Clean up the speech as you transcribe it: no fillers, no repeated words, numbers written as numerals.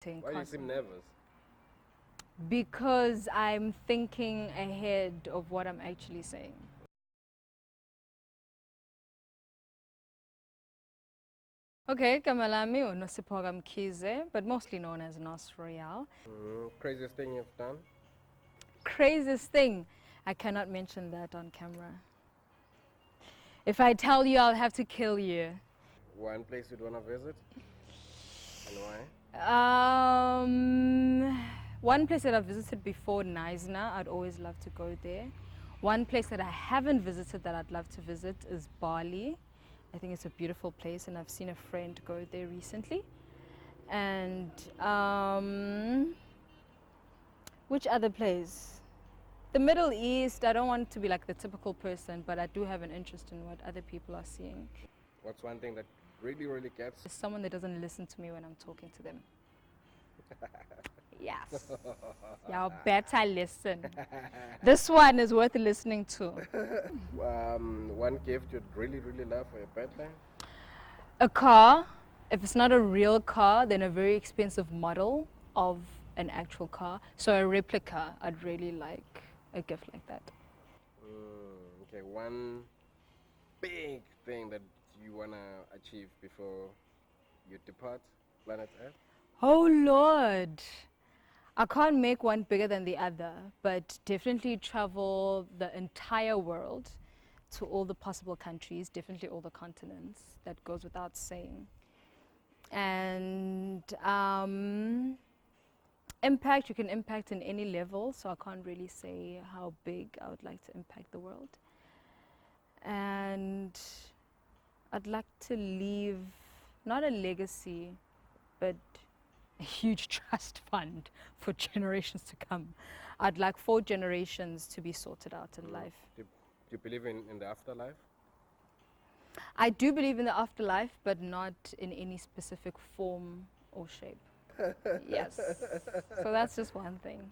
interacting Why do you seem constantly. nervous? Because I'm thinking ahead of what I'm actually saying. Okay, Kamalami or Nosipogam Kize, but mostly known as Nos Royale. Craziest thing you've done? Craziest thing, I cannot mention that on camera. If I tell you, I'll have to kill you. One place you'd want to visit? And why? One place that I've visited before, Neisner, I'd always love to go there. One place that I haven't visited that I'd love to visit is Bali. I think it's a beautiful place, and I've seen a friend go there recently. And which other place? The Middle East. I don't want to be like the typical person, but I do have an interest in what other people are seeing. What's one thing that really, really gets? There's someone that doesn't listen to me when I'm talking to them. Yes. Y'all better listen. This one is worth listening to. One gift you'd really, really love for your birthday? A car. If it's not a real car, then a very expensive model of an actual car. So a replica, I'd really like a gift like that. Okay, one big thing that you want to achieve before you depart planet Earth? Oh Lord. I can't make one bigger than the other, but definitely travel the entire world to all the possible countries, definitely all the continents. That goes without saying. And impact, you can impact in any level, so I can't really say how big I would like to impact the world. And I'd like to leave not a legacy, but a huge trust fund for generations to come. I'd like 4 generations to be sorted out in life. Do you believe in the afterlife? I do believe in the afterlife, but not in any specific form or shape. Yes. So that's just one thing.